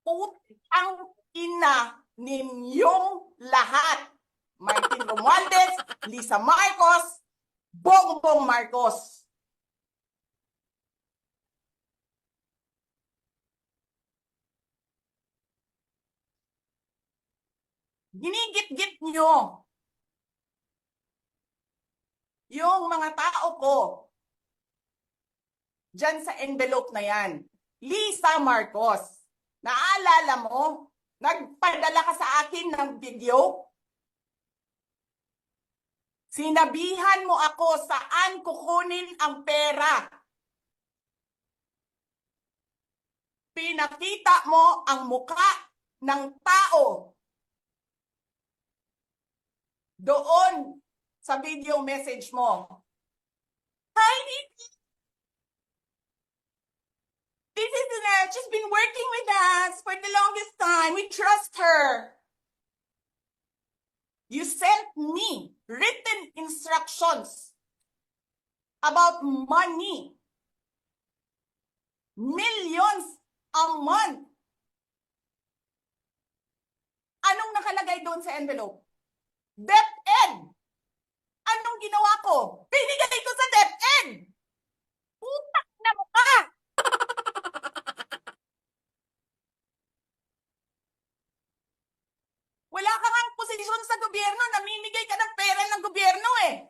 Putang ina ninyong lahat. Martin Romualdez, Lisa Marcos, Bongbong Marcos. Ginigit-git nyo yung mga tao ko dyan sa envelope na yan. Lisa Marcos, naalala mo, nagpadala ka sa akin ng video? Sinabihan mo ako saan kukunin ang pera. Pinakita mo ang muka ng tao doon sa video message mo. Hi, this is she's been working with us for the longest time. We trust her. You sent me written instructions about money. Millions a month. Anong nakalagay doon sa envelope? DepEd. Anong ginawa ko? Binigay ko sa DepEd. Utak na mukha. Wala ka ngang posisyon sa gobyerno, namimigay ka ng pera ng gobyerno eh.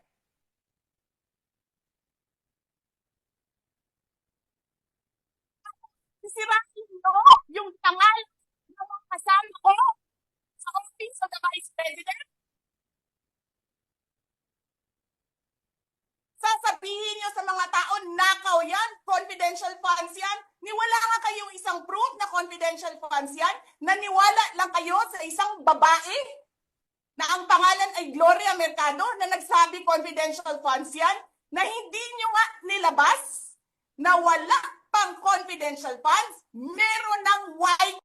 Sisirain mo yung tangal ng mga kasama ko sa office of the Vice President. Sasabihin nyo sa mga tao, nakaw yan, confidential funds yan. Niwala nga kayong isang proof na confidential funds yan. Naniwala lang kayo sa isang babae na ang pangalan ay Gloria Mercado na nagsabi confidential funds yan, na hindi nyo nga nilabas na wala pang confidential funds, meron ng white